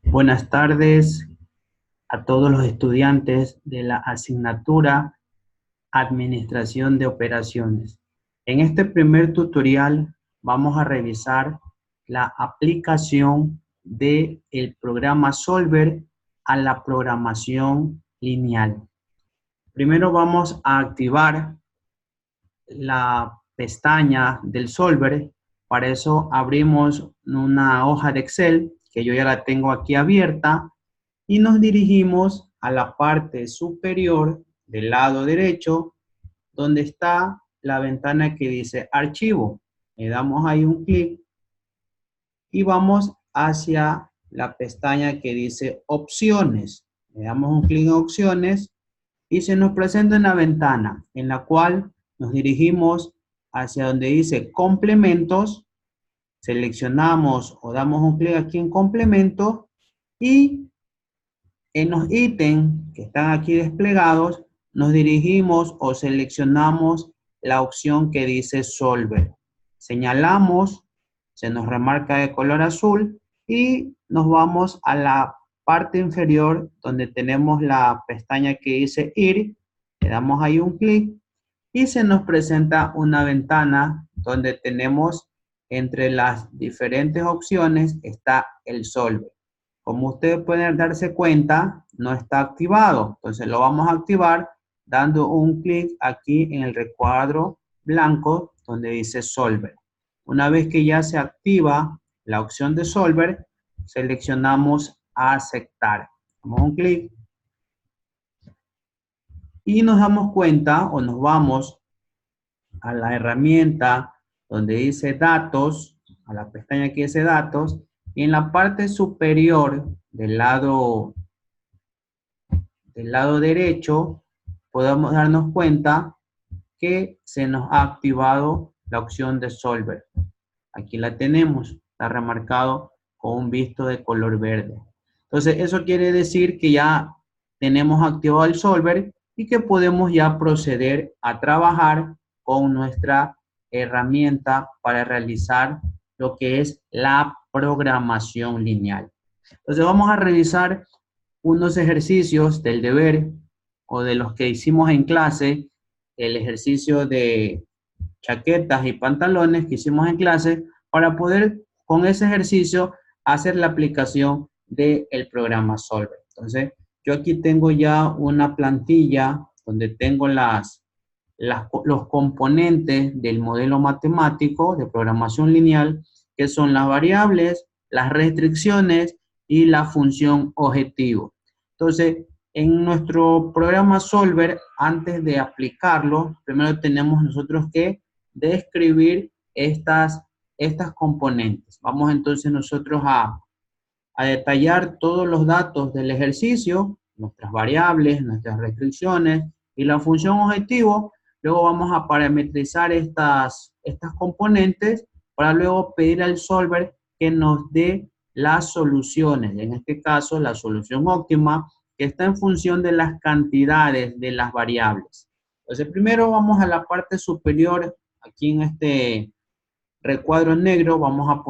Buenas tardes a todos los estudiantes de la asignatura Administración de Operaciones. En este primer tutorial vamos a revisar la aplicación del programa Solver a la programación lineal. Primero vamos a activar la pestaña del Solver. Para eso abrimos una hoja de Excel, que yo ya la tengo aquí abierta, y nos dirigimos a la parte superior del lado derecho, donde está la ventana que dice Archivo. Le damos ahí un clic y vamos hacia la pestaña que dice Opciones. Le damos un clic en Opciones y se nos presenta una ventana en la cual nos dirigimos hacia donde dice Complementos. Seleccionamos o damos un clic aquí en Complementos y en los ítems que están aquí desplegados, nos dirigimos o seleccionamos la opción que dice Solver. Señalamos, se nos remarca de color azul y nos vamos a la parte inferior donde tenemos la pestaña que dice Ir. Le damos ahí un clic y se nos presenta una ventana donde tenemos entre las diferentes opciones está el Solver. Como ustedes pueden darse cuenta, no está activado. Entonces lo vamos a activar dando un clic aquí en el recuadro blanco donde dice Solver. Una vez que ya se activa la opción de Solver, seleccionamos Aceptar. Damos un clic y nos damos cuenta o nos vamos a la herramienta donde dice Datos, a la pestaña que dice Datos, y en la parte superior del lado derecho podemos darnos cuenta que se nos ha activado la opción de Solver. Aquí la tenemos, está remarcado con un visto de color verde. Entonces eso quiere decir que ya tenemos activado el Solver y que podemos ya proceder a trabajar con nuestra herramienta para realizar lo que es la programación lineal. Entonces vamos a revisar unos ejercicios del deber o de los que hicimos en clase, el ejercicio de chaquetas y pantalones que hicimos en clase, para poder con ese ejercicio hacer la aplicación del programa Solver. Entonces, yo aquí tengo ya una plantilla donde tengo los componentes del modelo matemático de programación lineal, que son las variables, las restricciones y la función objetivo. Entonces, en nuestro programa Solver, antes de aplicarlo, primero tenemos nosotros que describir estas componentes. Vamos entonces nosotros a detallar todos los datos del ejercicio, nuestras variables, nuestras restricciones y la función objetivo. Luego vamos a parametrizar estas componentes para luego pedir al solver que nos dé las soluciones. En este caso, la solución óptima, que está en función de las cantidades de las variables. Entonces, primero vamos a la parte superior, aquí en este recuadro negro, vamos a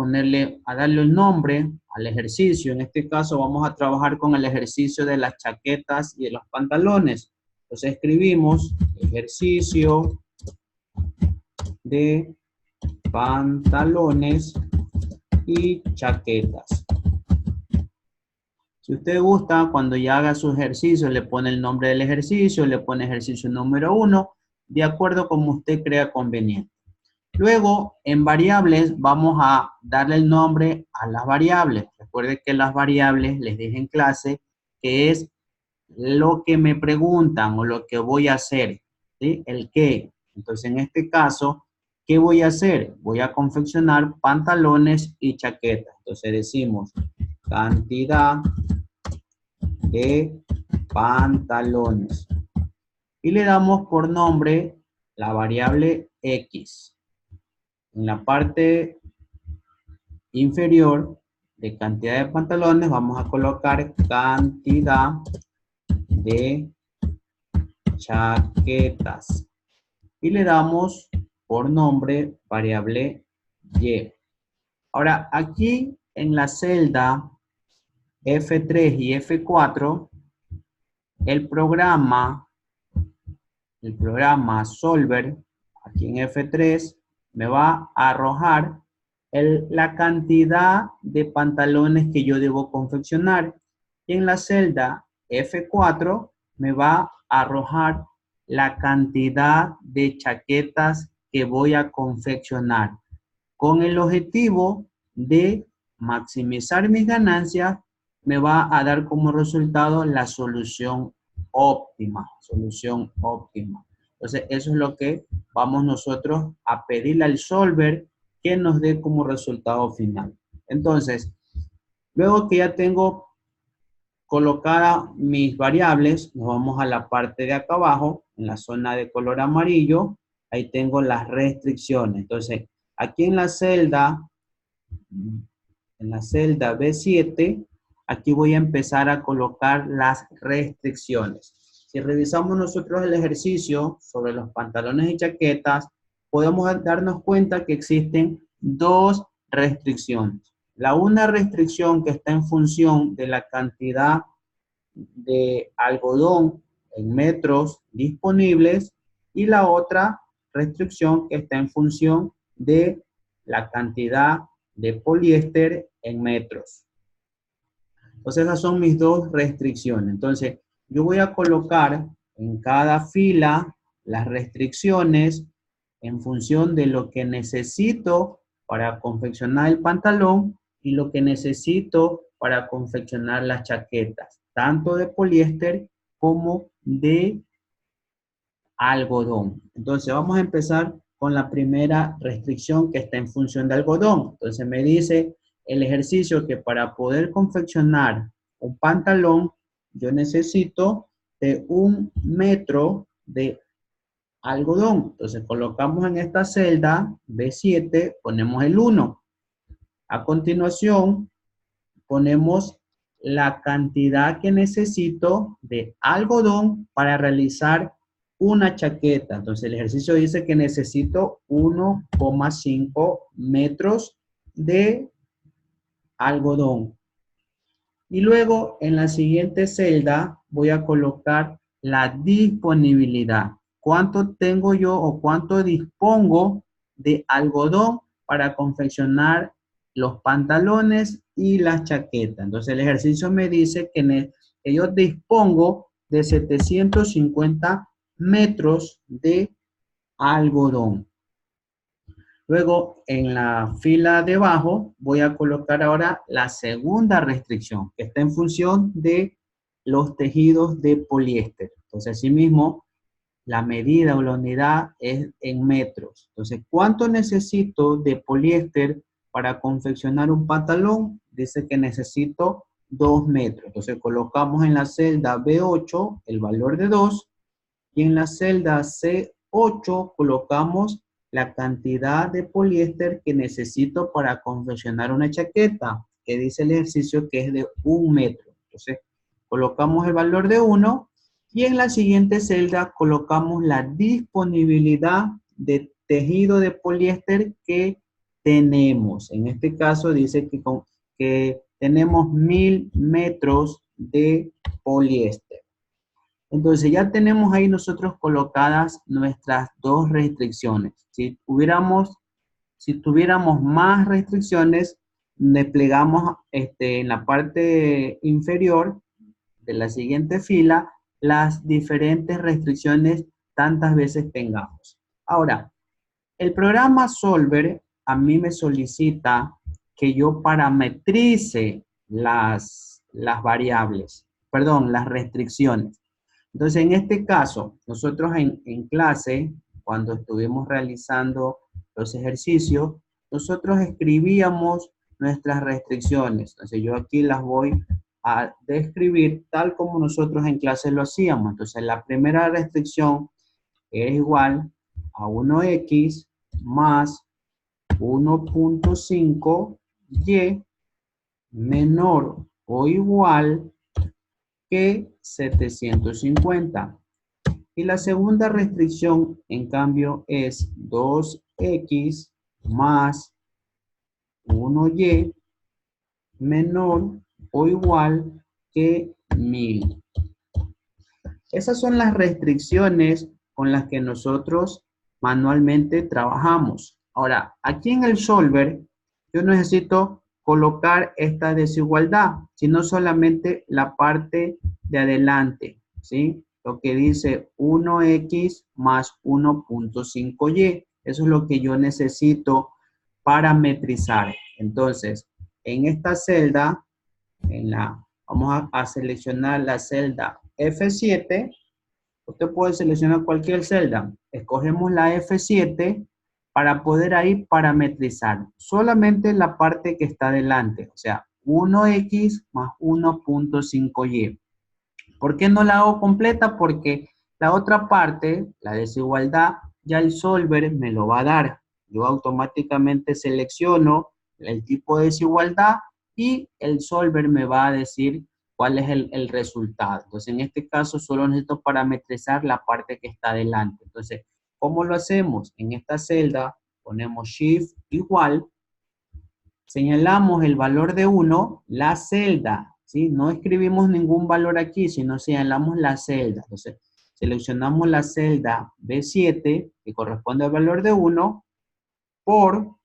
darle el nombre al ejercicio. En este caso vamos a trabajar con el ejercicio de las chaquetas y de los pantalones. Entonces escribimos ejercicio de pantalones y chaquetas. Si usted gusta, cuando ya haga su ejercicio, le pone el nombre del ejercicio, le pone ejercicio número 1, de acuerdo como usted crea conveniente. Luego, en variables, vamos a darle el nombre a las variables. Recuerde que las variables, les dije en clase, que es lo que me preguntan o lo que voy a hacer, ¿sí? El qué. Entonces, en este caso, ¿qué voy a hacer? Voy a confeccionar pantalones y chaquetas. Entonces, decimos cantidad de pantalones. Y le damos por nombre la variable X. En la parte inferior de cantidad de pantalones vamos a colocar cantidad de chaquetas y le damos por nombre variable Y. Ahora aquí en la celda F3 y F4, el programa Solver, aquí en F3, me va a arrojar la cantidad de pantalones que yo debo confeccionar. Y en la celda F4 me va a arrojar la cantidad de chaquetas que voy a confeccionar, con el objetivo de maximizar mis ganancias. Me va a dar como resultado la solución óptima. Entonces, eso es lo que vamos nosotros a pedirle al solver que nos dé como resultado final. Entonces, luego que ya tengo colocadas mis variables, nos vamos a la parte de acá abajo, en la zona de color amarillo. Ahí tengo las restricciones. Entonces, aquí en la celda B7, aquí voy a empezar a colocar las restricciones. Si revisamos nosotros el ejercicio sobre los pantalones y chaquetas, podemos darnos cuenta que existen dos restricciones. La una restricción que está en función de la cantidad de algodón en metros disponibles, y la otra restricción que está en función de la cantidad de poliéster en metros. Entonces esas son mis dos restricciones. Entonces yo voy a colocar en cada fila las restricciones en función de lo que necesito para confeccionar el pantalón y lo que necesito para confeccionar las chaquetas, tanto de poliéster como de algodón. Entonces vamos a empezar con la primera restricción, que está en función de algodón. Entonces me dice el ejercicio que para poder confeccionar un pantalón yo necesito de 1 metro de algodón. Entonces colocamos en esta celda B7, ponemos el 1. A continuación ponemos la cantidad que necesito de algodón para realizar una chaqueta. Entonces el ejercicio dice que necesito 1,5 metros de algodón. Y luego en la siguiente celda voy a colocar la disponibilidad. ¿Cuánto tengo yo o cuánto dispongo de algodón para confeccionar los pantalones y las chaquetas? Entonces el ejercicio me dice que yo dispongo de 750 metros de algodón. Luego, en la fila de abajo, voy a colocar ahora la segunda restricción, que está en función de los tejidos de poliéster. Entonces, asimismo, la medida o la unidad es en metros. Entonces, ¿cuánto necesito de poliéster para confeccionar un pantalón? Dice que necesito 2 metros. Entonces, colocamos en la celda B8 el valor de 2 y en la celda C8 colocamos la cantidad de poliéster que necesito para confeccionar una chaqueta, que dice el ejercicio que es de 1 metro. Entonces, colocamos el valor de 1 y en la siguiente celda colocamos la disponibilidad de tejido de poliéster que tenemos. En este caso dice que tenemos 1000 metros de poliéster. Entonces ya tenemos ahí nosotros colocadas nuestras dos restricciones. Si tuviéramos más restricciones, desplegamos en la parte inferior de la siguiente fila las diferentes restricciones tantas veces tengamos. Ahora, el programa Solver a mí me solicita que yo parametrice las variables, perdón, las restricciones. Entonces, en este caso, nosotros en clase, cuando estuvimos realizando los ejercicios, nosotros escribíamos nuestras restricciones. Entonces, yo aquí las voy a describir tal como nosotros en clase lo hacíamos. Entonces, la primera restricción es igual a 1x más 1.5y menor o igual que 750. Y la segunda restricción, en cambio, es 2x más 1y menor o igual que 1000. Esas son las restricciones con las que nosotros manualmente trabajamos. Ahora, aquí en el solver, yo necesito colocar esta desigualdad, sino solamente la parte de adelante, ¿sí? Lo que dice 1x más 1.5y. Eso es lo que yo necesito parametrizar. Entonces, en esta celda, vamos a seleccionar la celda F7. Usted puede seleccionar cualquier celda. Escogemos la F7 para poder ahí parametrizar solamente la parte que está delante, o sea, 1x más 1.5y. ¿Por qué no la hago completa? Porque la otra parte, la desigualdad, ya el solver me lo va a dar. Yo automáticamente selecciono el tipo de desigualdad y el solver me va a decir cuál es el resultado. Entonces, en este caso, solo necesito parametrizar la parte que está delante. Entonces, ¿cómo lo hacemos? En esta celda ponemos Shift igual, señalamos el valor de 1, la celda, ¿sí? No escribimos ningún valor aquí, sino señalamos la celda. Entonces, seleccionamos la celda B7, que corresponde al valor de 1, por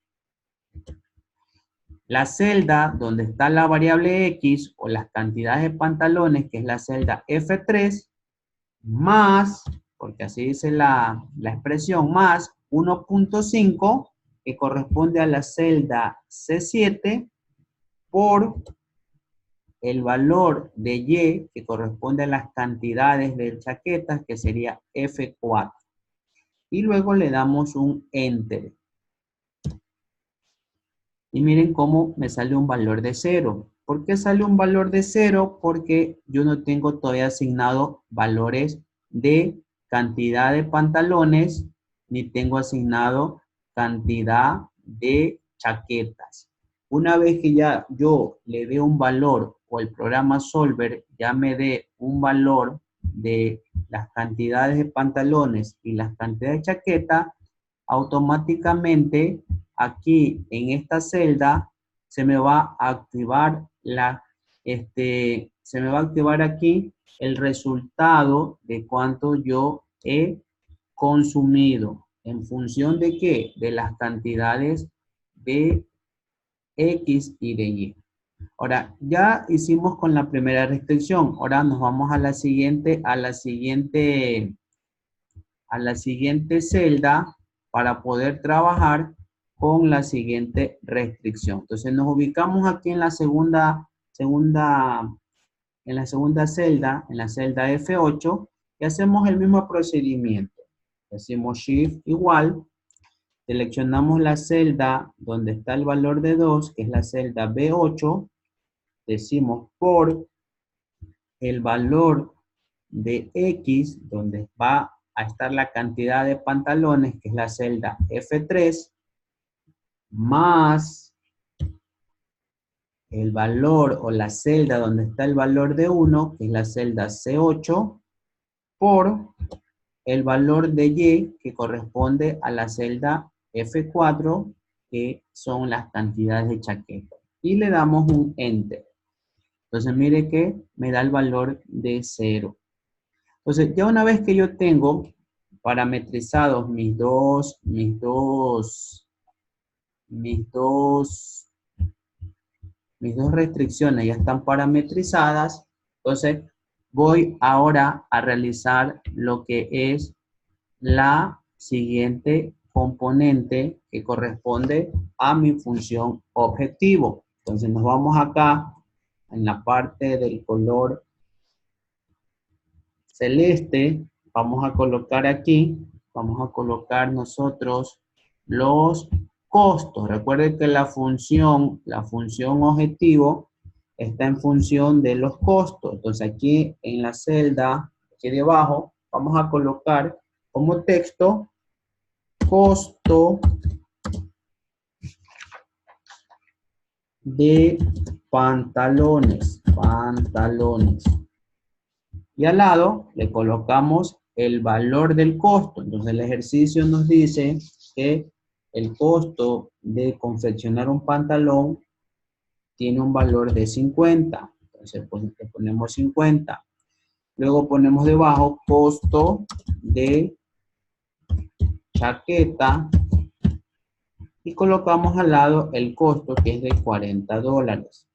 la celda donde está la variable X o las cantidades de pantalones, que es la celda F3, más, porque así dice la expresión, más 1.5, que corresponde a la celda C7, por el valor de Y, que corresponde a las cantidades de chaquetas, que sería F4. Y luego le damos un Enter. Y miren cómo me sale un valor de 0. ¿Por qué sale un valor de 0? Porque yo no tengo todavía asignado valores de cantidad de pantalones, ni tengo asignado cantidad de chaquetas. Una vez que ya yo le dé un valor o el programa Solver ya me dé un valor de las cantidades de pantalones y las cantidades de chaquetas, automáticamente aquí en esta celda se me va a activar se me va a activar aquí el resultado de cuánto yo he consumido. ¿En función de qué? De las cantidades de X y de Y. Ahora, ya hicimos con la primera restricción. Ahora nos vamos a la siguiente celda para poder trabajar con la siguiente restricción. Entonces nos ubicamos aquí en la segunda celda, en la celda F8, y hacemos el mismo procedimiento. Hacemos Shift igual, seleccionamos la celda donde está el valor de 2, que es la celda B8, decimos por el valor de X, donde va a estar la cantidad de pantalones, que es la celda F3, más el valor o la celda donde está el valor de 1, que es la celda C8, por el valor de Y, que corresponde a la celda F4, que son las cantidades de chaqueta. Y le damos un Enter. Entonces mire que me da el valor de 0. Entonces, ya una vez que yo tengo parametrizados mis dos restricciones ya están parametrizadas, entonces voy ahora a realizar lo que es la siguiente componente que corresponde a mi función objetivo. Entonces nos vamos acá en la parte del color celeste, vamos a colocar aquí, vamos a colocar nosotros los costos. Recuerden que la función objetivo está en función de los costos. Entonces aquí en la celda, aquí debajo, vamos a colocar como texto costo de pantalones. Y al lado le colocamos el valor del costo. Entonces el ejercicio nos dice que el costo de confeccionar un pantalón tiene un valor de 50. Entonces, pues, le ponemos 50. Luego ponemos debajo costo de chaqueta y colocamos al lado el costo que es de $40.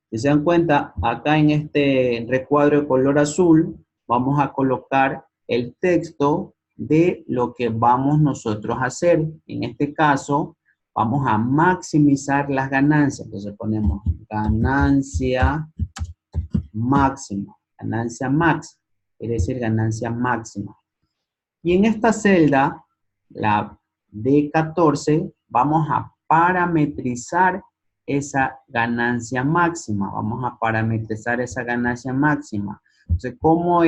Si se dan cuenta, acá en este recuadro de color azul, vamos a colocar el texto de lo que vamos nosotros a hacer. En este caso, vamos a maximizar las ganancias. Entonces ponemos ganancia máxima, ganancia max, quiere decir ganancia máxima. Y en esta celda, la D14, vamos a parametrizar esa ganancia máxima. Vamos a parametrizar esa ganancia máxima. Entonces, ¿cómo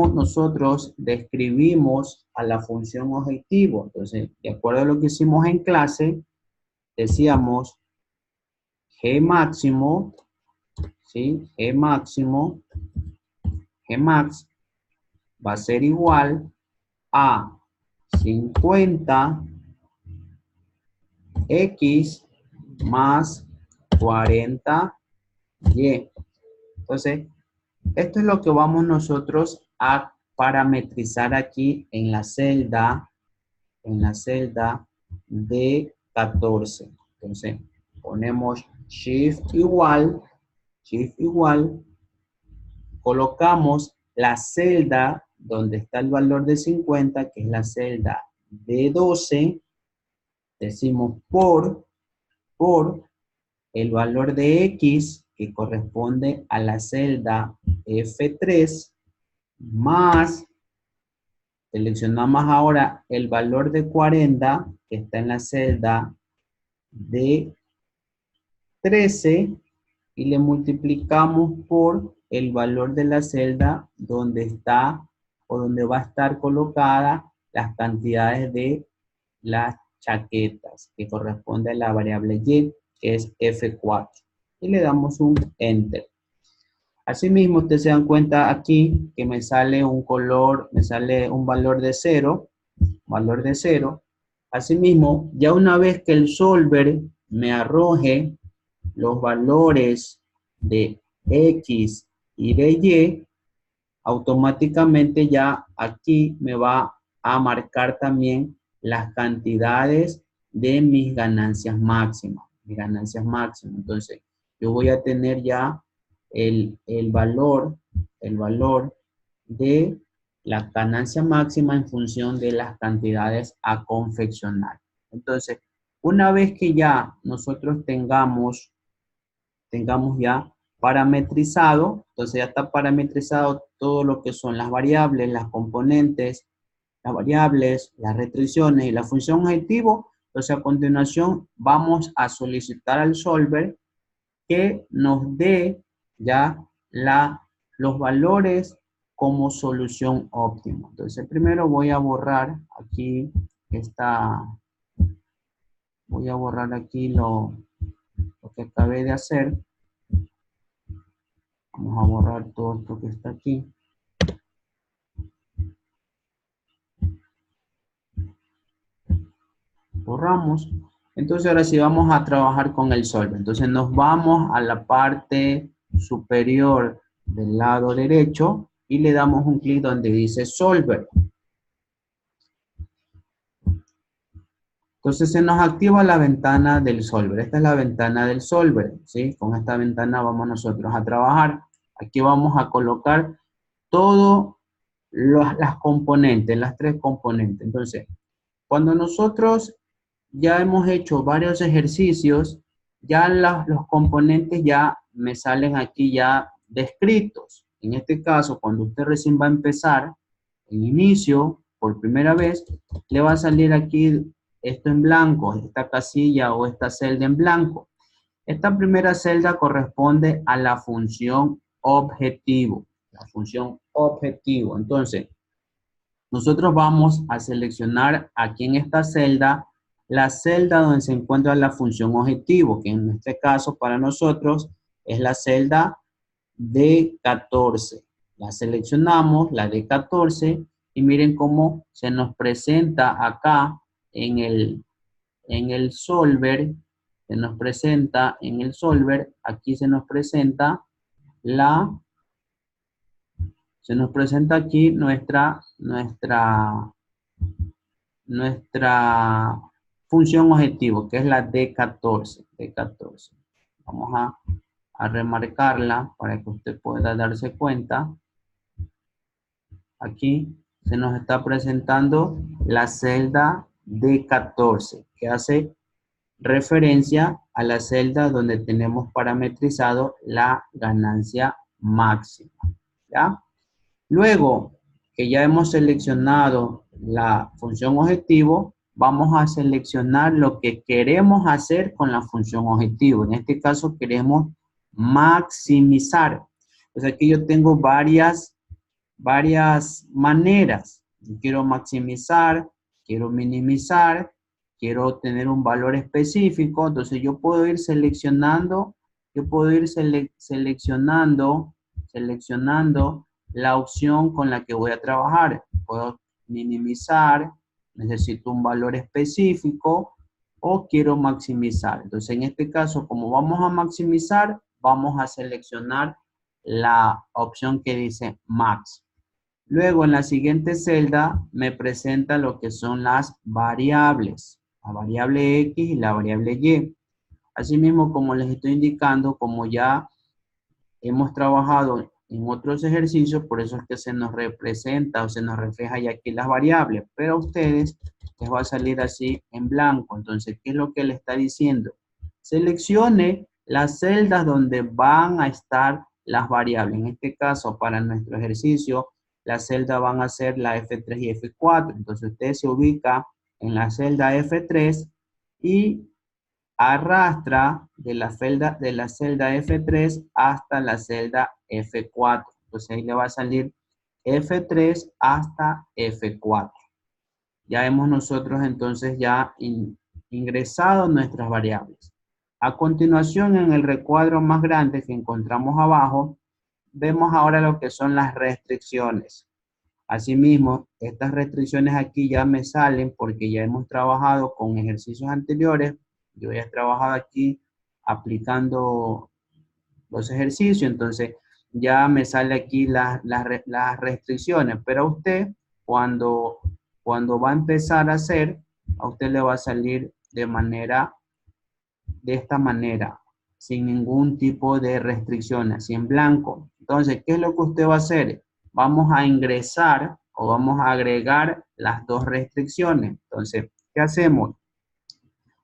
nosotros describimos a la función objetivo? Entonces, de acuerdo a lo que hicimos en clase, decíamos G máximo, ¿sí? G máximo, G max va a ser igual a 50x más 40y. Entonces, esto es lo que vamos nosotros a parametrizar aquí en la celda D14. Entonces, ponemos shift igual, colocamos la celda donde está el valor de 50, que es la celda D12, decimos por el valor de X, que corresponde a la celda F3, más, seleccionamos ahora el valor de 40, que está en la celda D13, y le multiplicamos por el valor de la celda donde está o donde va a estar colocada las cantidades de las chaquetas, que corresponde a la variable Y, que es F4. Y le damos un Enter. Asimismo, ustedes se dan cuenta aquí que me sale un color, me sale un valor de 0, Asimismo, ya una vez que el solver me arroje los valores de X y de Y, automáticamente ya aquí me va a marcar también las cantidades de mis ganancias máximas. Entonces, yo voy a tener ya el valor de la ganancia máxima en función de las cantidades a confeccionar. Entonces, una vez que ya nosotros tengamos ya parametrizado, entonces ya está parametrizado todo lo que son las variables, las componentes, las variables, las restricciones y la función objetivo. Entonces a continuación vamos a solicitar al solver que nos dé ya los valores como solución óptima. Entonces primero voy a borrar aquí lo que acabé de hacer. Vamos a borrar todo esto que está aquí. Borramos. Entonces ahora sí vamos a trabajar con el solver. Entonces nos vamos a la parte superior del lado derecho y le damos un clic donde dice solver. Entonces se nos activa la ventana del solver. Esta es la ventana del solver, ¿sí? Con esta ventana vamos nosotros a trabajar. Aquí vamos a colocar todas las componentes, las 3 componentes. Entonces, cuando nosotros ya hemos hecho varios ejercicios, ya los componentes ya me salen aquí ya descritos. En este caso, cuando usted recién va a empezar, en inicio, por primera vez, le va a salir aquí esto en blanco, esta casilla o esta celda en blanco. Esta primera celda corresponde a la función objetivo. La función objetivo. Entonces, nosotros vamos a seleccionar aquí en esta celda la celda donde se encuentra la función objetivo, que en este caso para nosotros es la celda D14. La seleccionamos, la D14, y miren cómo se nos presenta acá en el solver se nos presenta en el solver, aquí se nos presenta aquí nuestra función objetivo, que es la D14. Vamos a remarcarla para que usted pueda darse cuenta. Aquí se nos está presentando la celda D14, que hace referencia a la celda donde tenemos parametrizado la ganancia máxima, ¿ya? Luego que ya hemos seleccionado la función objetivo, vamos a seleccionar lo que queremos hacer con la función objetivo. En este caso queremos maximizar. Pues aquí yo tengo varias maneras. Quiero maximizar, quiero minimizar, quiero tener un valor específico. Entonces yo puedo ir seleccionando, seleccionando la opción con la que voy a trabajar. Puedo minimizar, necesito un valor específico o quiero maximizar. Entonces en este caso, como vamos a maximizar, vamos a seleccionar la opción que dice Max. Luego en la siguiente celda me presenta lo que son las variables, la variable X y la variable Y. Asimismo, como les estoy indicando, como ya hemos trabajado en otros ejercicios, por eso es que se nos representa o se nos refleja ya aquí las variables, pero a ustedes les va a salir así en blanco. Entonces, ¿qué es lo que le está diciendo? Seleccione las celdas donde van a estar las variables. En este caso, para nuestro ejercicio, las celdas van a ser la F3 y F4. Entonces, usted se ubica en la celda F3 y arrastra de la celda F3 hasta la celda F4. Entonces ahí le va a salir F3 hasta F4. Ya hemos nosotros entonces ya ingresado nuestras variables. A continuación, en el recuadro más grande que encontramos abajo, vemos ahora lo que son las restricciones. Asimismo, estas restricciones aquí ya me salen porque ya hemos trabajado con ejercicios anteriores. Yo ya he trabajado aquí aplicando los ejercicios, entonces ya me sale aquí las restricciones. Pero a usted, cuando va a empezar a hacer, a usted le va a salir de esta manera, sin ningún tipo de restricciones, así en blanco. Entonces, ¿qué es lo que usted va a hacer? Vamos a ingresar o vamos a agregar las dos restricciones. Entonces, ¿qué hacemos?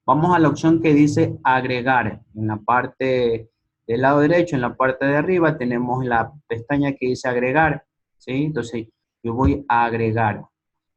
Vamos a la opción que dice agregar. En la parte del lado derecho, en la parte de arriba, tenemos la pestaña que dice agregar, ¿sí? Entonces, yo voy a agregar.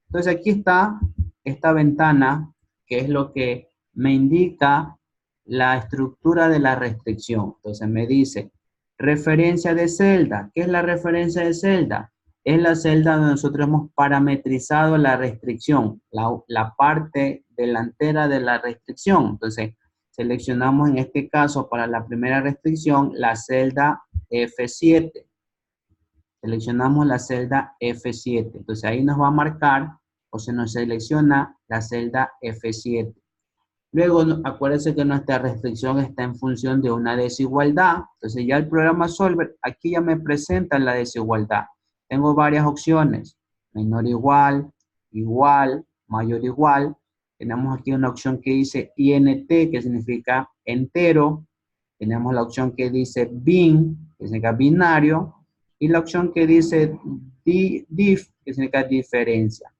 Entonces, aquí está esta ventana, que es lo que me indica la estructura de la restricción. Entonces, me dice referencia de celda. ¿Qué es la referencia de celda? Es la celda donde nosotros hemos parametrizado la restricción, la parte delantera de la restricción. Entonces, seleccionamos en este caso para la primera restricción la celda F7. Seleccionamos la celda F7. Entonces, ahí nos va a marcar o se nos selecciona la celda F7. Luego, acuérdense que nuestra restricción está en función de una desigualdad. Entonces, ya el programa Solver, aquí ya me presenta la desigualdad. Tengo varias opciones. Menor igual, igual, mayor igual. Tenemos aquí una opción que dice INT, que significa entero. Tenemos la opción que dice bin, que significa binario. Y la opción que dice dif, que significa diferencia.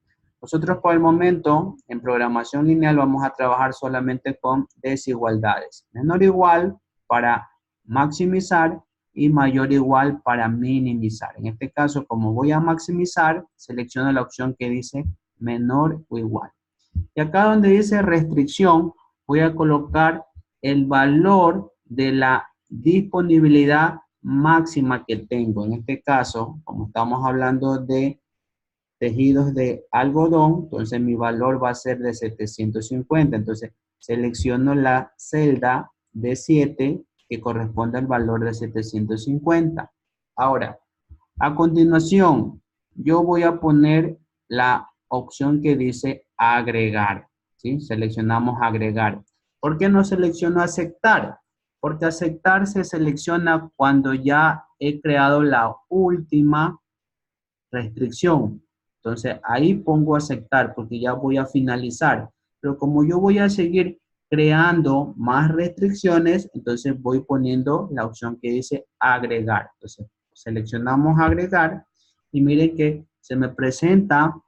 Nosotros por el momento, en programación lineal, vamos a trabajar solamente con desigualdades. Menor o igual para maximizar y mayor o igual para minimizar. En este caso, como voy a maximizar, selecciono la opción que dice menor o igual. Y acá donde dice restricción, voy a colocar el valor de la disponibilidad máxima que tengo. En este caso, como estamos hablando de tejidos de algodón, entonces mi valor va a ser de 750. Entonces selecciono la celda D7 que corresponde al valor de 750. Ahora, a continuación, yo voy a poner la opción que dice agregar, ¿sí? Seleccionamos agregar. ¿Por qué no selecciono aceptar? Porque aceptar se selecciona cuando ya he creado la última restricción. Entonces ahí pongo aceptar porque ya voy a finalizar. Pero como yo voy a seguir creando más restricciones, entonces voy poniendo la opción que dice agregar. Entonces seleccionamos agregar y miren que se me presenta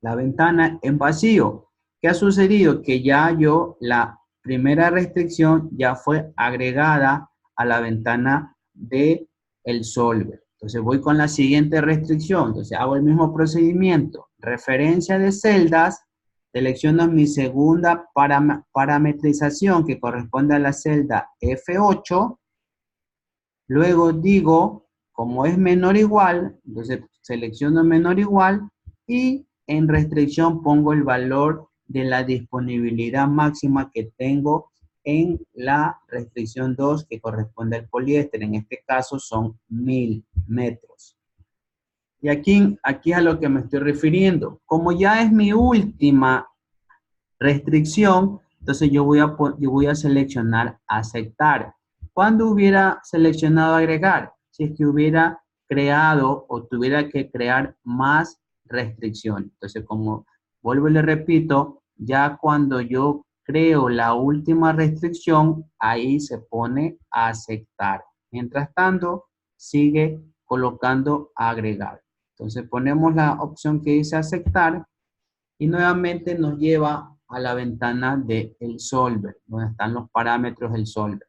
la ventana en vacío. ¿Qué ha sucedido? Que ya la primera restricción ya fue agregada a la ventana de el solver. Entonces voy con la siguiente restricción. Entonces hago el mismo procedimiento. Referencia de celdas. Selecciono mi segunda parametrización que corresponde a la celda F8. Luego digo, como es menor o igual, entonces selecciono menor o igual y en restricción pongo el valor de la disponibilidad máxima que tengo en la restricción 2 que corresponde al poliéster. En este caso son 1000 metros. Y aquí a lo que me estoy refiriendo. Como ya es mi última restricción, entonces yo voy a seleccionar aceptar. ¿Cuándo hubiera seleccionado agregar? Si es que hubiera creado o tuviera que crear más restricciones. Entonces, como vuelvo y le repito, ya cuando yo creo la última restricción, ahí se pone aceptar. Mientras tanto, sigue colocando agregar. Entonces ponemos la opción que dice aceptar y nuevamente nos lleva a la ventana del solver, donde están los parámetros del solver.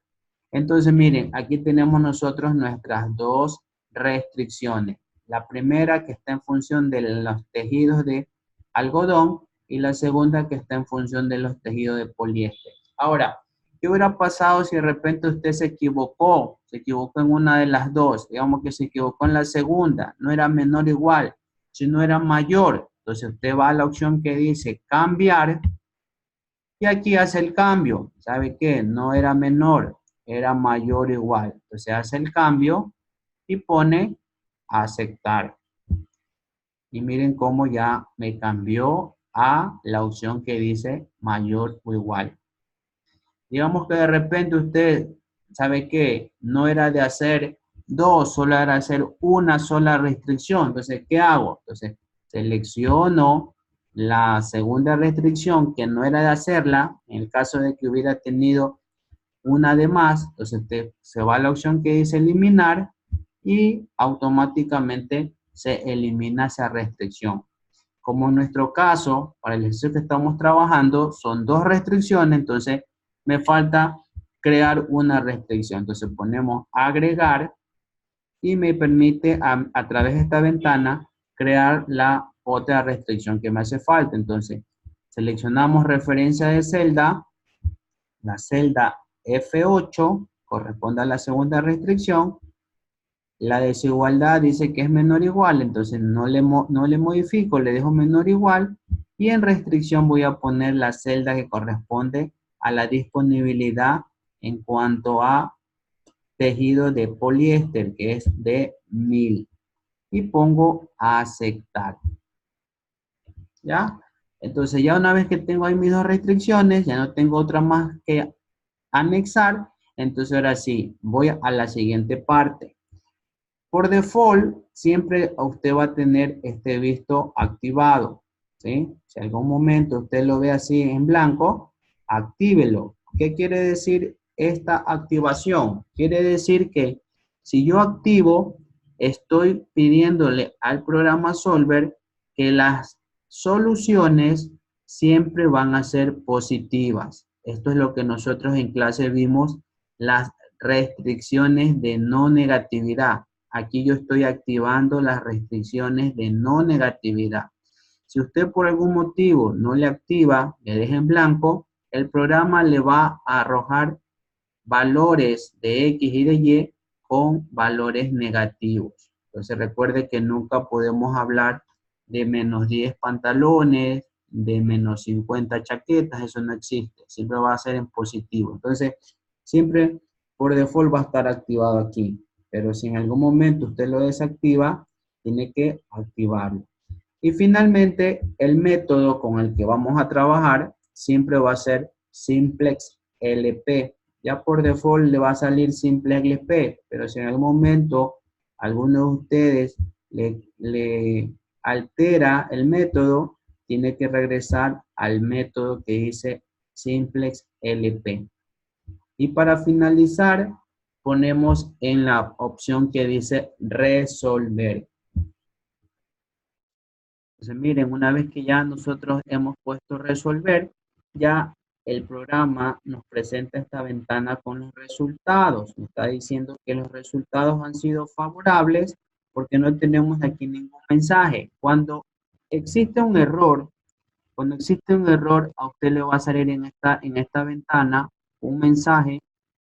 Entonces, miren, aquí tenemos nosotros nuestras dos restricciones. La primera que está en función de los tejidos de algodón y la segunda que está en función de los tejidos de poliéster. Ahora, ¿qué hubiera pasado si de repente usted se equivocó en una de las dos? Digamos que se equivocó en la segunda, no era menor o igual, sino era mayor. Entonces usted va a la opción que dice cambiar y aquí hace el cambio. ¿Sabe qué? No era menor, era mayor o igual. Entonces hace el cambio y pone aceptar. Y miren cómo ya me cambió a la opción que dice mayor o igual. Digamos que de repente usted sabe que no era de hacer dos, solo era hacer una sola restricción. Entonces, ¿qué hago? Entonces, selecciono la segunda restricción que no era de hacerla. En el caso de que hubiera tenido una de más, entonces usted se va a la opción que dice eliminar y automáticamente se elimina esa restricción. Como en nuestro caso, para el ejercicio que estamos trabajando, son dos restricciones, entonces me falta crear una restricción. Entonces ponemos agregar y me permite a través de esta ventana crear la otra restricción que me hace falta. Entonces seleccionamos referencia de celda, la celda F8 corresponde a la segunda restricción. La desigualdad dice que es menor o igual, entonces no le modifico, le dejo menor o igual. Y en restricción voy a poner la celda que corresponde a la disponibilidad en cuanto a tejido de poliéster, que es de 1000. Y pongo aceptar. ¿Ya? Entonces ya una vez que tengo ahí mis dos restricciones, ya no tengo otra más que anexar. Entonces ahora sí, voy a la siguiente parte. Por default, siempre usted va a tener este visto activado, ¿sí? Si en algún momento usted lo ve así en blanco, actívelo. ¿Qué quiere decir esta activación? Quiere decir que si yo activo, estoy pidiéndole al programa Solver que las soluciones siempre van a ser positivas. Esto es lo que nosotros en clase vimos, las restricciones de no negatividad. Aquí yo estoy activando las restricciones de no negatividad. Si usted por algún motivo no le activa, le deja en blanco, el programa le va a arrojar valores de X y de Y con valores negativos. Entonces recuerde que nunca podemos hablar de menos 10 pantalones, de menos 50 chaquetas, eso no existe. Siempre va a ser en positivo. Entonces, siempre por default va a estar activado aquí. Pero si en algún momento usted lo desactiva, tiene que activarlo. Y finalmente, el método con el que vamos a trabajar siempre va a ser simplex LP. Ya por default le va a salir simple LP, pero si en algún momento alguno de ustedes le altera el método, tiene que regresar al método que dice simplex LP. Y para finalizar, ponemos en la opción que dice resolver. Entonces, miren, una vez que ya nosotros hemos puesto resolver, ya el programa nos presenta esta ventana con los resultados. Nos está diciendo que los resultados han sido favorables porque no tenemos aquí ningún mensaje. Cuando existe un error, a usted le va a salir en esta ventana un mensaje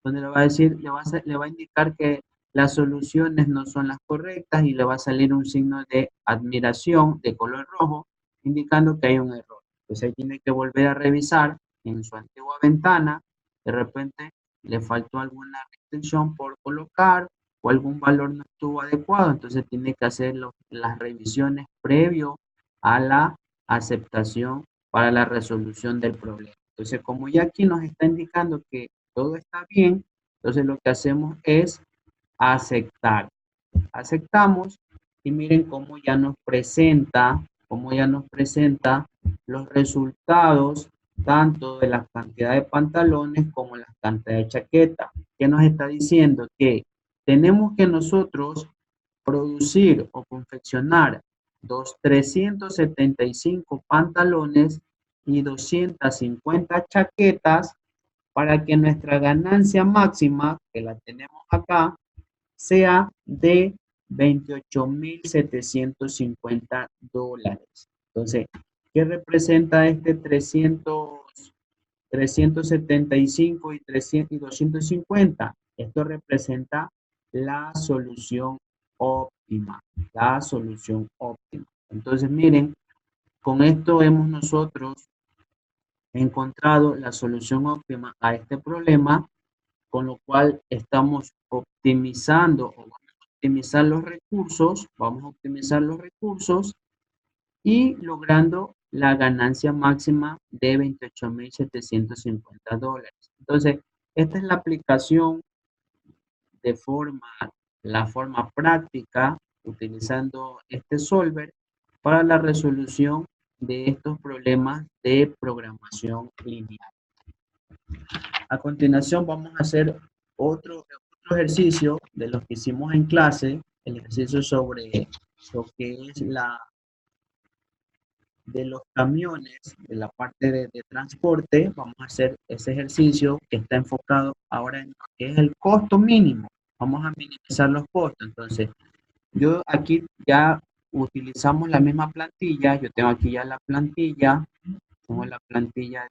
donde le va a decir, le va a indicar que las soluciones no son las correctas y le va a salir un signo de admiración de color rojo, indicando que hay un error. Entonces ahí tiene que volver a revisar en su antigua ventana, de repente le faltó alguna restricción por colocar o algún valor no estuvo adecuado, entonces tiene que hacer las revisiones previo a la aceptación para la resolución del problema. Entonces, como ya aquí nos está indicando que todo está bien, entonces lo que hacemos es aceptar. Aceptamos y miren cómo ya nos presenta los resultados tanto de la cantidad de pantalones como la cantidad de chaquetas. ¿Qué nos está diciendo? Que tenemos que nosotros producir o confeccionar 375 pantalones y 250 chaquetas para que nuestra ganancia máxima, que la tenemos acá, sea de $28,750. Entonces, ¿qué representa este 375 y 250? Esto representa la solución óptima, la solución óptima. Entonces, miren, con esto hemos nosotros encontrado la solución óptima a este problema, con lo cual estamos optimizando o vamos a optimizar los recursos y logrando la ganancia máxima de $28,750. Entonces, esta es la aplicación la forma práctica, utilizando este solver para la resolución de estos problemas de programación lineal. A continuación vamos a hacer otro ejercicio de los que hicimos en clase, el ejercicio sobre lo que es de los camiones, de la parte de transporte. Vamos a hacer ese ejercicio que está enfocado ahora en lo que es el costo mínimo. Vamos a minimizar los costos. Entonces, yo aquí ya utilizamos la misma plantilla. Yo tengo aquí ya la plantilla. Tengo la plantilla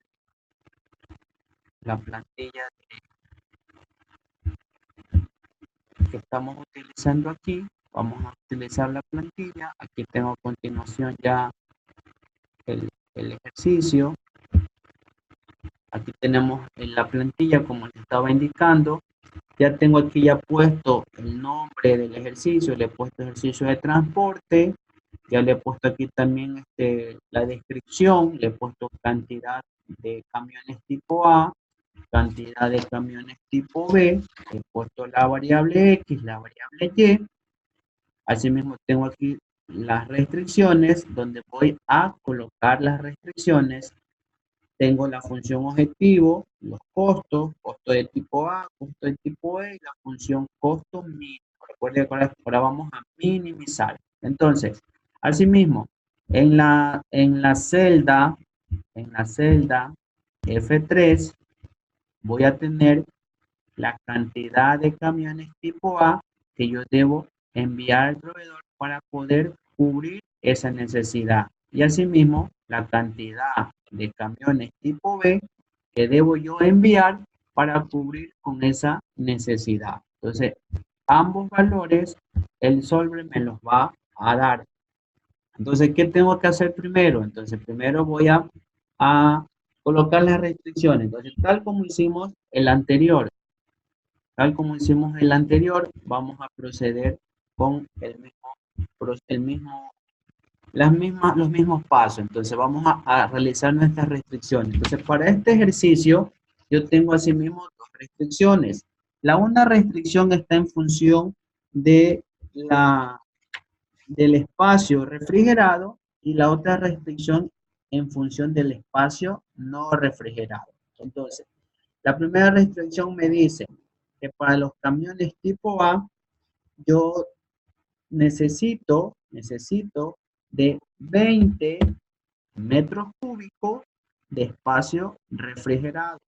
que estamos utilizando aquí. Vamos a utilizar la plantilla. Aquí tengo a continuación ya el ejercicio. Aquí tenemos en la plantilla, como les estaba indicando. Ya tengo aquí ya puesto el nombre del ejercicio. Le he puesto ejercicio de transporte. Ya le he puesto aquí también la descripción. Le he puesto cantidad de camiones tipo A, cantidad de camiones tipo B. He puesto la variable X, la variable Y. Asimismo, tengo aquí las restricciones, donde voy a colocar las restricciones. Tengo la función objetivo, los costos, costo de tipo A, costo de tipo B, y la función costo mínimo. Recuerden que ahora vamos a minimizar. Entonces, asimismo, en la celda F3, voy a tener la cantidad de camiones tipo A que yo debo enviar al proveedor para poder cubrir esa necesidad. Y asimismo, la cantidad de camiones tipo B que debo yo enviar para cubrir con esa necesidad. Entonces, ambos valores el solver me los va a dar. Entonces, ¿qué tengo que hacer primero? Entonces, primero voy a colocar las restricciones. Entonces, tal como hicimos el anterior, vamos a proceder con los mismos pasos. Entonces vamos a realizar nuestras restricciones. Entonces para este ejercicio yo tengo asimismo dos restricciones. La una restricción está en función de del espacio refrigerado y la otra restricción en función del espacio no refrigerado. Entonces, la primera restricción me dice que para los camiones tipo A, yo necesito de 20 metros cúbicos de espacio refrigerado.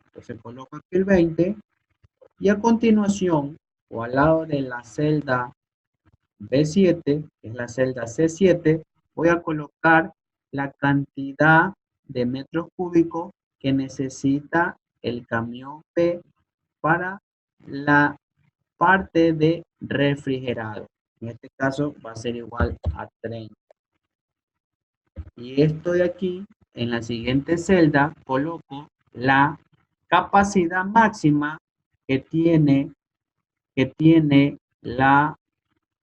Entonces coloco aquí el 20 y a continuación, o al lado de la celda B7, que es la celda C7, voy a colocar la cantidad de metros cúbicos que necesita el camión B para la parte de refrigerado. En este caso va a ser igual a 30. Y esto de aquí, en la siguiente celda, coloco la capacidad máxima que tiene la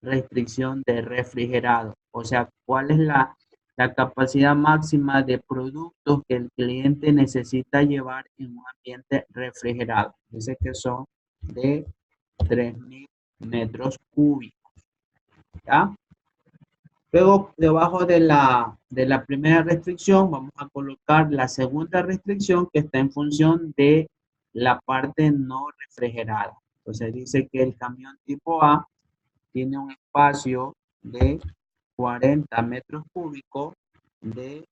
restricción de refrigerado. O sea, cuál es la capacidad máxima de productos que el cliente necesita llevar en un ambiente refrigerado. Dice que son de 3.000 metros cúbicos. ¿Ya? Luego, debajo de la primera restricción, vamos a colocar la segunda restricción que está en función de la parte no refrigerada. Entonces dice que el camión tipo A tiene un espacio de 40 metros cúbicos de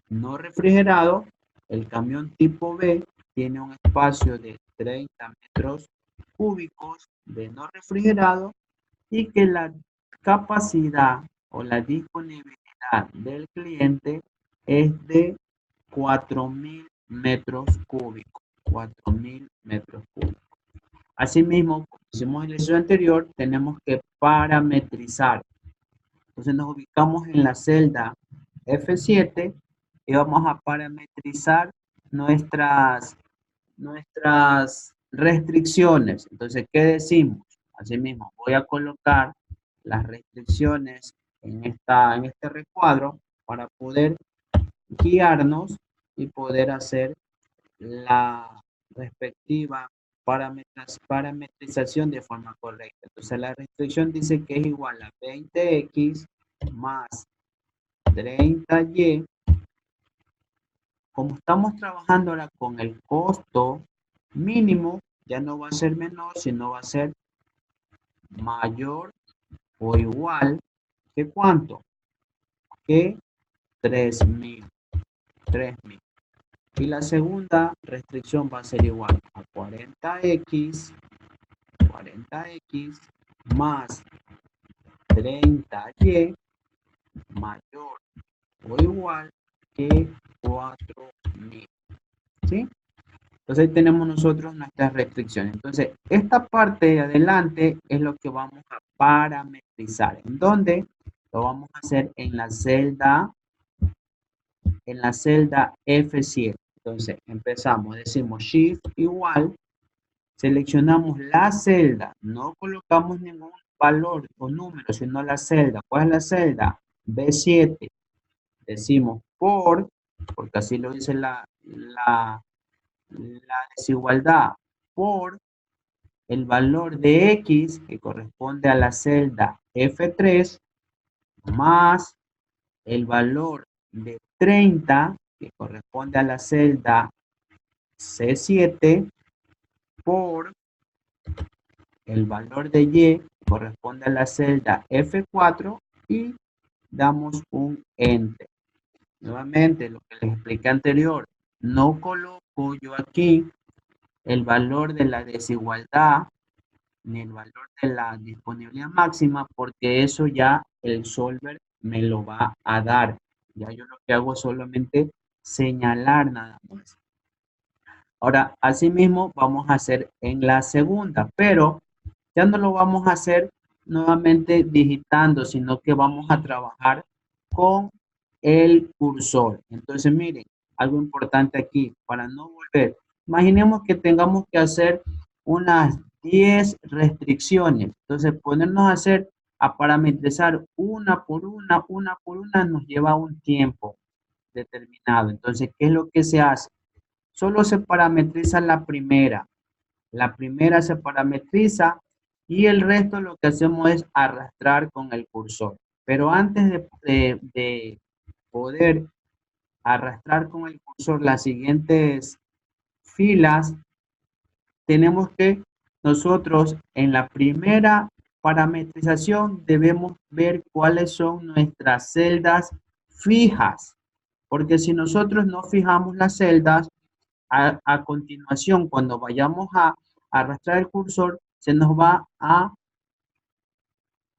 no refrigerado. El camión tipo B tiene un espacio de 30 metros cúbicos de no refrigerado y que la capacidad o la disponibilidad del cliente es de 4.000 metros cúbicos. 4.000 metros cúbicos. Asimismo, como hicimos en el ejercicio anterior, tenemos que parametrizar. Entonces nos ubicamos en la celda F7 y vamos a parametrizar nuestras restricciones. Entonces, ¿qué decimos? Asimismo, voy a colocar las restricciones en este recuadro para poder guiarnos y poder hacer la respectiva parametrización de forma correcta. Entonces, la restricción dice que es igual a 20x más 30y. Como estamos trabajando ahora con el costo mínimo, ya no va a ser menor, sino va a ser mayor o igual que ¿cuánto? Que 3.000. Y la segunda restricción va a ser igual a 40x más 30y mayor o igual que 4.000. ¿Sí? Entonces ahí tenemos nosotros nuestras restricciones. Entonces, esta parte de adelante es lo que vamos a parametrizar. ¿En dónde? Lo vamos a hacer en la celda F7. Entonces, empezamos, decimos Shift igual, seleccionamos la celda, no colocamos ningún valor o número, sino la celda. ¿Cuál es la celda? B7. Decimos porque así lo dice la desigualdad, por el valor de X, que corresponde a la celda F3, más el valor de 30, que corresponde a la celda C7, por el valor de Y, que corresponde a la celda F4, y damos un Enter. Nuevamente, lo que les expliqué anterior, no coloco yo aquí el valor de la desigualdad ni el valor de la disponibilidad máxima, porque eso ya el solver me lo va a dar. Ya yo lo que hago es solamente señalar nada más. Ahora, asimismo, vamos a hacer en la segunda, pero ya no lo vamos a hacer nuevamente digitando, sino que vamos a trabajar con el cursor. Entonces, miren, algo importante aquí, para no volver. Imaginemos que tengamos que hacer unas 10 restricciones. Entonces, ponernos a parametrizar una por una, nos lleva un tiempo determinado. Entonces, ¿qué es lo que se hace? solo se parametriza la primera. La primera se parametriza y el resto lo que hacemos es arrastrar con el cursor. Pero antes de poder arrastrar con el cursor las siguientes filas, tenemos que nosotros en la primera parametrización debemos ver cuáles son nuestras celdas fijas, porque si nosotros no fijamos las celdas, a continuación, cuando vayamos a arrastrar el cursor, se nos va a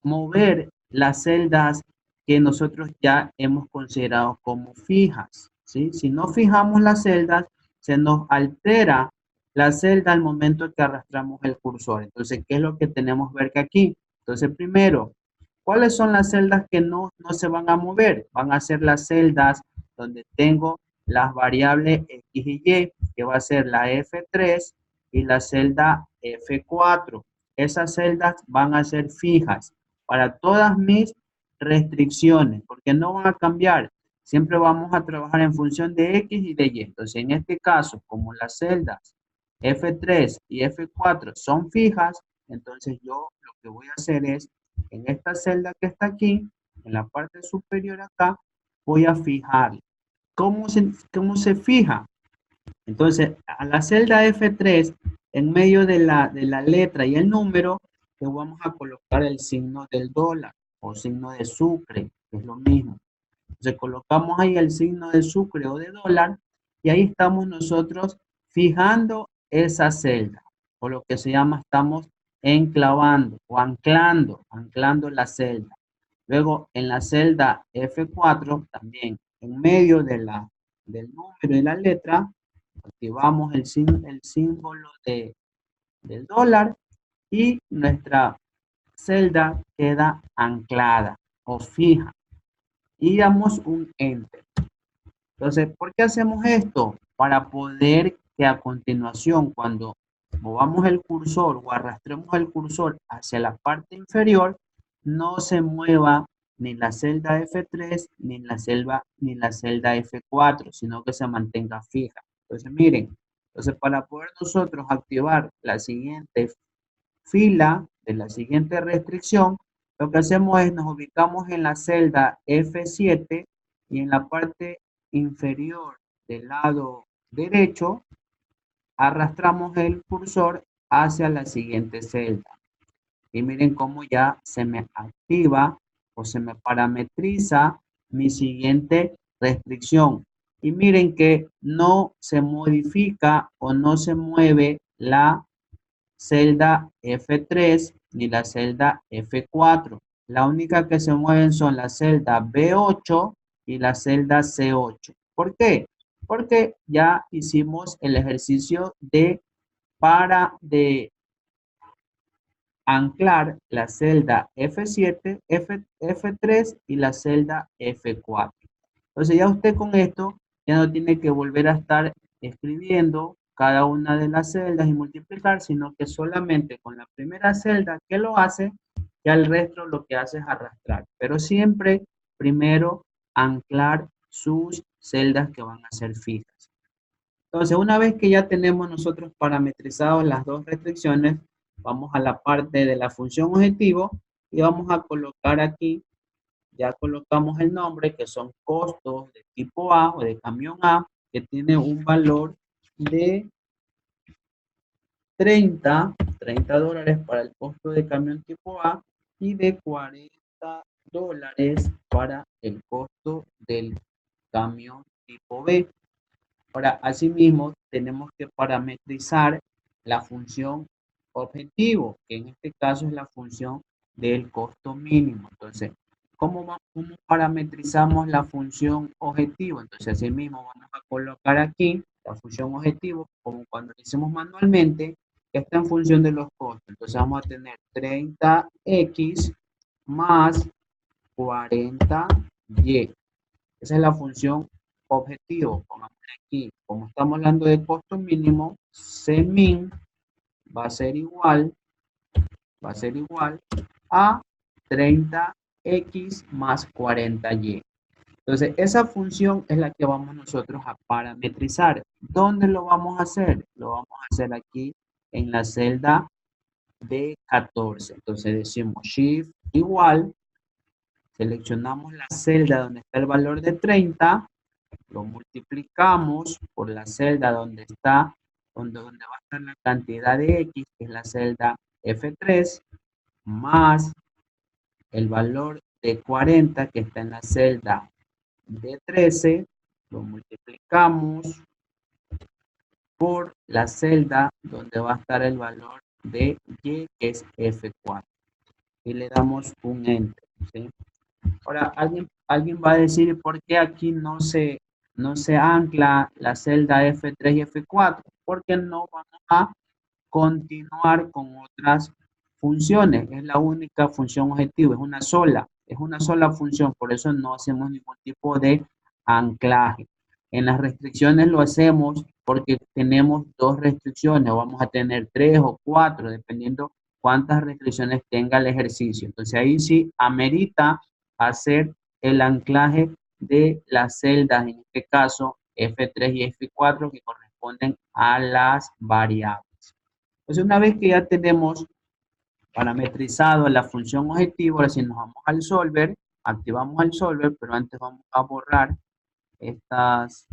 mover las celdas que nosotros ya hemos considerado como fijas, ¿sí? Si no fijamos las celdas, se nos altera la celda al momento que arrastramos el cursor. Entonces, ¿qué es lo que tenemos que ver que aquí? Entonces, primero, ¿cuáles son las celdas que no se van a mover? Van a ser las celdas donde tengo las variables X y Y, que va a ser la F3 y la celda F4. Esas celdas van a ser fijas para todas mis restricciones, porque no van a cambiar. Siempre vamos a trabajar en función de X y de Y. Entonces, en este caso, como las celdas F3 y F4 son fijas, entonces yo lo que voy a hacer es, en esta celda que está aquí, en la parte superior acá, voy a fijar. ¿Cómo se fija? Entonces, a la celda F3, en medio de la letra y el número, le vamos a colocar el signo del dólar o signo de sucre, que es lo mismo. Entonces, colocamos ahí el signo de sucre o de dólar y ahí estamos nosotros fijando esa celda, o lo que se llama, estamos enclavando o anclando la celda. Luego, en la celda F4, también en medio del número y la letra, activamos el símbolo del dólar y nuestra celda queda anclada o fija y damos un enter. Entonces, ¿por qué hacemos esto? Para poder que a continuación, cuando movamos el cursor o arrastremos el cursor hacia la parte inferior, no se mueva ni la celda F3 ni la celda F4, sino que se mantenga fija. Entonces, miren, para poder nosotros activar la siguiente fila de la siguiente restricción, lo que hacemos es nos ubicamos en la celda F7 y en la parte inferior del lado derecho arrastramos el cursor hacia la siguiente celda. Y miren cómo ya se me activa o se me parametriza mi siguiente restricción. Y miren que no se modifica o no se mueve la celda F3 ni la celda F4. La única que se mueven son la celda B8 y la celda C8. ¿Por qué? Porque ya hicimos el ejercicio de anclar la celda F7, F3 y la celda F4. Entonces ya usted con esto ya no tiene que volver a estar escribiendo cada una de las celdas y multiplicar, sino que solamente con la primera celda que lo hace, ya el resto lo que hace es arrastrar. Pero siempre primero anclar sus celdas que van a ser fijas. Entonces, una vez que ya tenemos nosotros parametrizados las dos restricciones, vamos a la parte de la función objetivo y vamos a colocar aquí, ya colocamos el nombre, que son costos de tipo A o de camión A, que tiene un valor de 30 dólares para el costo de camión tipo A y de 40 dólares para el costo del camión tipo B. Ahora, asimismo, tenemos que parametrizar la función objetivo, que en este caso es la función del costo mínimo. Entonces, ¿cómo parametrizamos la función objetivo? Entonces, asimismo, vamos a colocar aquí la función objetivo, como cuando lo hicimos manualmente, que está en función de los costos. Entonces, vamos a tener 30x más 40y. Esa es la función objetivo. Pongamos aquí, como estamos hablando de costo mínimo, Cmin va a ser igual a 30x más 40y. Entonces, esa función es la que vamos nosotros a parametrizar. ¿Dónde lo vamos a hacer? Lo vamos a hacer aquí en la celda D14. Entonces decimos Shift igual, seleccionamos la celda donde está el valor de 30, lo multiplicamos por la celda donde está, donde va a estar la cantidad de X, que es la celda F3, más el valor de 40 que está en la celda D13, lo multiplicamos por la celda donde va a estar el valor de Y, que es F4. Y le damos un Enter, ¿sí? Ahora, alguien va a decir, ¿por qué aquí no se ancla la celda F3 y F4? Porque no vamos a continuar con otras funciones. Es la única función objetivo, es una sola función, por eso no hacemos ningún tipo de anclaje. En las restricciones lo hacemos porque tenemos dos restricciones, vamos a tener 3 o 4, dependiendo cuántas restricciones tenga el ejercicio. Entonces ahí sí amerita hacer el anclaje de las celdas, en este caso F3 y F4, que corresponden a las variables. Entonces, una vez que ya tenemos parametrizado la función objetivo, ahora si nos vamos al solver, activamos el solver, pero antes vamos a borrar estas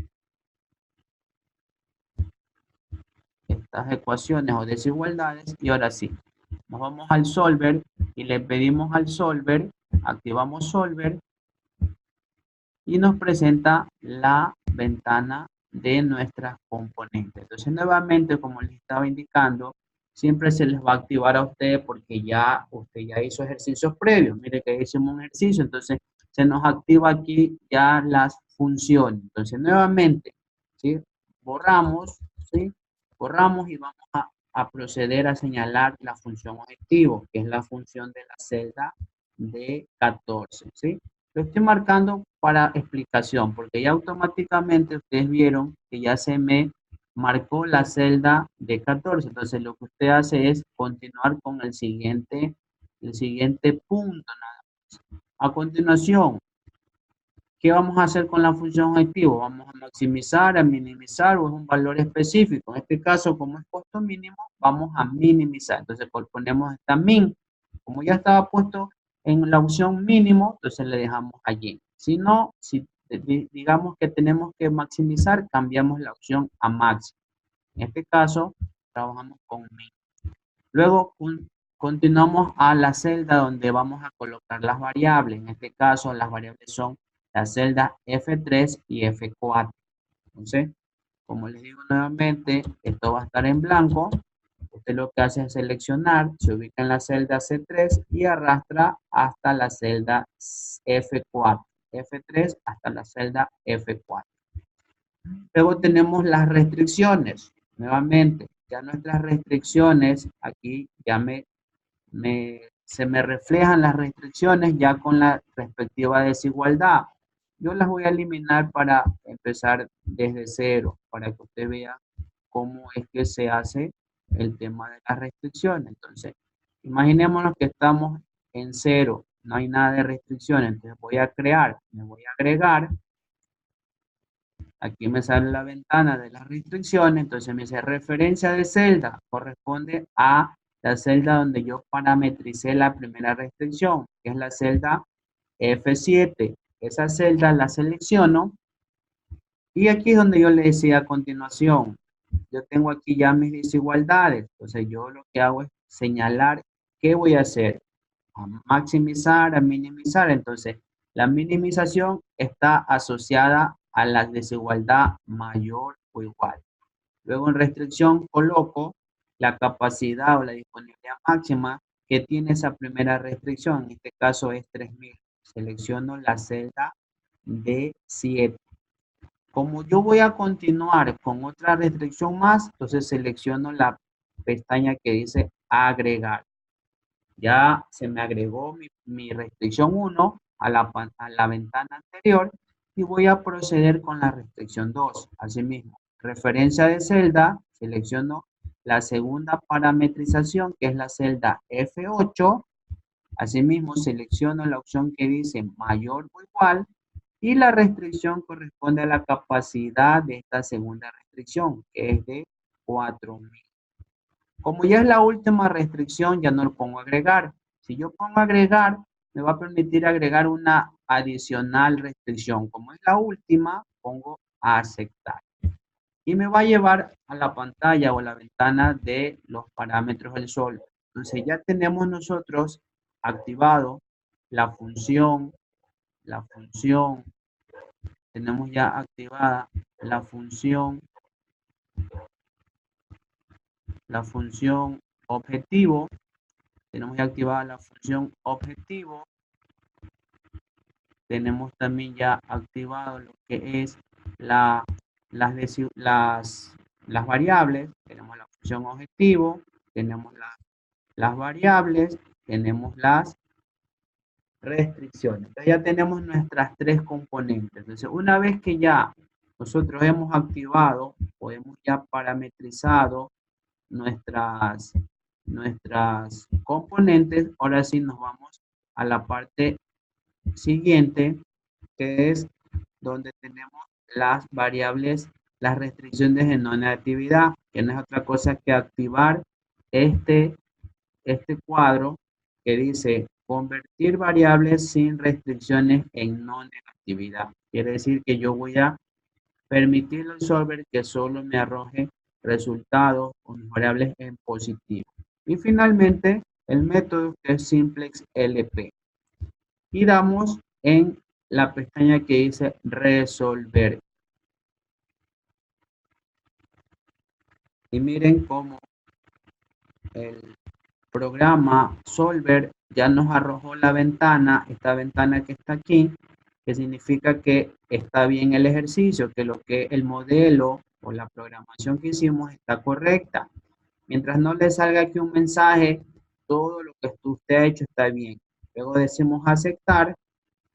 ecuaciones o desigualdades, y ahora sí, nos vamos al solver y le pedimos al solver, activamos solver, y nos presenta la ventana de nuestras componentes. Entonces, nuevamente, como les estaba indicando, siempre se les va a activar a ustedes porque ya usted ya hizo ejercicios previos. Mire que hicimos un ejercicio, entonces se nos activa aquí ya las funciones. Entonces, nuevamente, ¿sí? Borramos, ¿sí? Borramos y vamos a proceder a señalar la función objetivo, que es la función de la celda de 14, ¿sí? Lo estoy marcando para explicación, porque ya automáticamente ustedes vieron que ya se me marcó la celda de 14. Entonces lo que usted hace es continuar con el siguiente punto. Nada más. A continuación, ¿qué vamos a hacer con la función objetivo? Vamos a maximizar, a minimizar o es un valor específico. En este caso, como es costo mínimo, vamos a minimizar. Entonces ponemos esta min. Como ya estaba puesto en la opción mínimo, entonces le dejamos allí. Si no, si digamos que tenemos que maximizar, cambiamos la opción a máximo. En este caso, trabajamos con min. Luego continuamos a la celda donde vamos a colocar las variables. En este caso, las variables son las celdas F3 y F4. Entonces, como les digo nuevamente, esto va a estar en blanco. Usted lo que hace es seleccionar, se ubica en la celda C3 y arrastra hasta la celda F4. F3 hasta la celda F4. Luego tenemos las restricciones. Nuevamente, ya nuestras restricciones, aquí ya se me reflejan las restricciones ya con la respectiva desigualdad. Yo las voy a eliminar para empezar desde cero, para que usted vea cómo es que se hace el tema de las restricciones. Entonces, imaginémonos que estamos en cero, no hay nada de restricciones, entonces voy a crear, me voy a agregar. Aquí me sale la ventana de las restricciones, entonces me dice referencia de celda, corresponde a la celda donde yo parametricé la primera restricción, que es la celda F7. Esa celda la selecciono y aquí es donde yo le decía a continuación, yo tengo aquí ya mis desigualdades, entonces yo lo que hago es señalar qué voy a hacer, a maximizar, a minimizar. Entonces la minimización está asociada a la desigualdad mayor o igual. Luego en restricción coloco la capacidad o la disponibilidad máxima que tiene esa primera restricción, en este caso es 3000. Selecciono la celda D7. Como yo voy a continuar con otra restricción más, entonces selecciono la pestaña que dice agregar. Ya se me agregó mi restricción 1 a la ventana anterior y voy a proceder con la restricción 2. Asimismo, referencia de celda, selecciono la segunda parametrización que es la celda F8. Asimismo, selecciono la opción que dice mayor o igual Y la restricción corresponde a la capacidad de esta segunda restricción, que es de 4000. Como ya es la última restricción, ya no lo pongo a agregar. Si yo pongo agregar, me va a permitir agregar una adicional restricción. Como es la última, pongo a aceptar. Y me va a llevar a la pantalla o la ventana de los parámetros del sol. Entonces ya tenemos nosotros activado la función, tenemos ya activada la función objetivo, tenemos ya activada la función objetivo, tenemos también ya activado lo que es las, las variables, tenemos la función objetivo, tenemos las variables, tenemos las restricciones. Entonces ya tenemos nuestras tres componentes. Entonces, una vez que ya nosotros hemos activado o hemos ya parametrizado nuestras componentes, ahora sí nos vamos a la parte siguiente, que es donde tenemos las variables, las restricciones de no negatividad, que no es otra cosa que activar este cuadro que dice convertir variables sin restricciones en no negatividad. Quiere decir que yo voy a permitirle al solver que solo me arroje resultados con variables en positivo. Y finalmente, el método que es simplex LP. Y damos en la pestaña que dice resolver. Y miren cómo el programa Solver ya nos arrojó la ventana, esta ventana que está aquí, que significa que está bien el ejercicio, que lo que el modelo o la programación que hicimos está correcta. Mientras no le salga aquí un mensaje, todo lo que usted ha hecho está bien. Luego decimos aceptar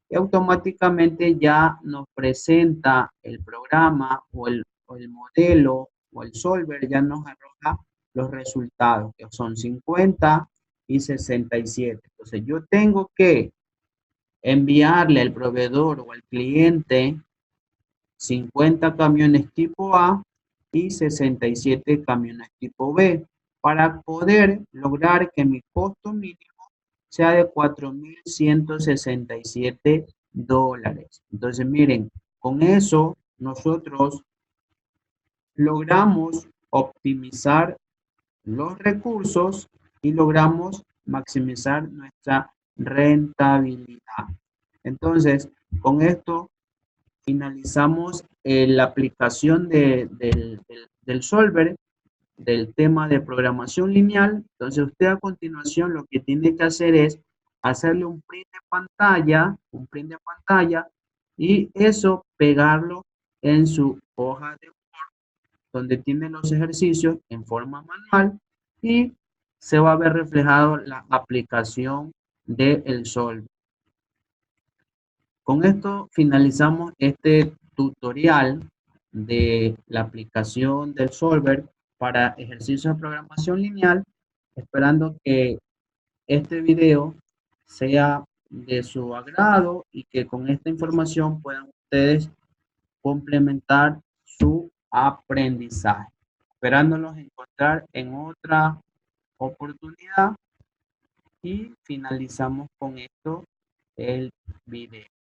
y automáticamente ya nos presenta el programa o el modelo o el solver, ya nos arroja los resultados, que son 50 y 67. Entonces yo tengo que enviarle al proveedor o al cliente 50 camiones tipo A y 67 camiones tipo B para poder lograr que mi costo mínimo sea de 4.167 dólares. Entonces, miren, con eso nosotros logramos optimizar los recursos y logramos maximizar nuestra rentabilidad. Entonces, con esto finalizamos la aplicación del solver del tema de programación lineal. Entonces usted a continuación lo que tiene que hacer es hacerle un print de pantalla y eso pegarlo en su hoja de donde tiene los ejercicios en forma manual y se va a ver reflejado la aplicación del solver. Con esto finalizamos este tutorial de la aplicación del solver para ejercicios de programación lineal, esperando que este video sea de su agrado y que con esta información puedan ustedes complementar su aprendizaje. Esperándolos encontrar en otra oportunidad y finalizamos con esto el video.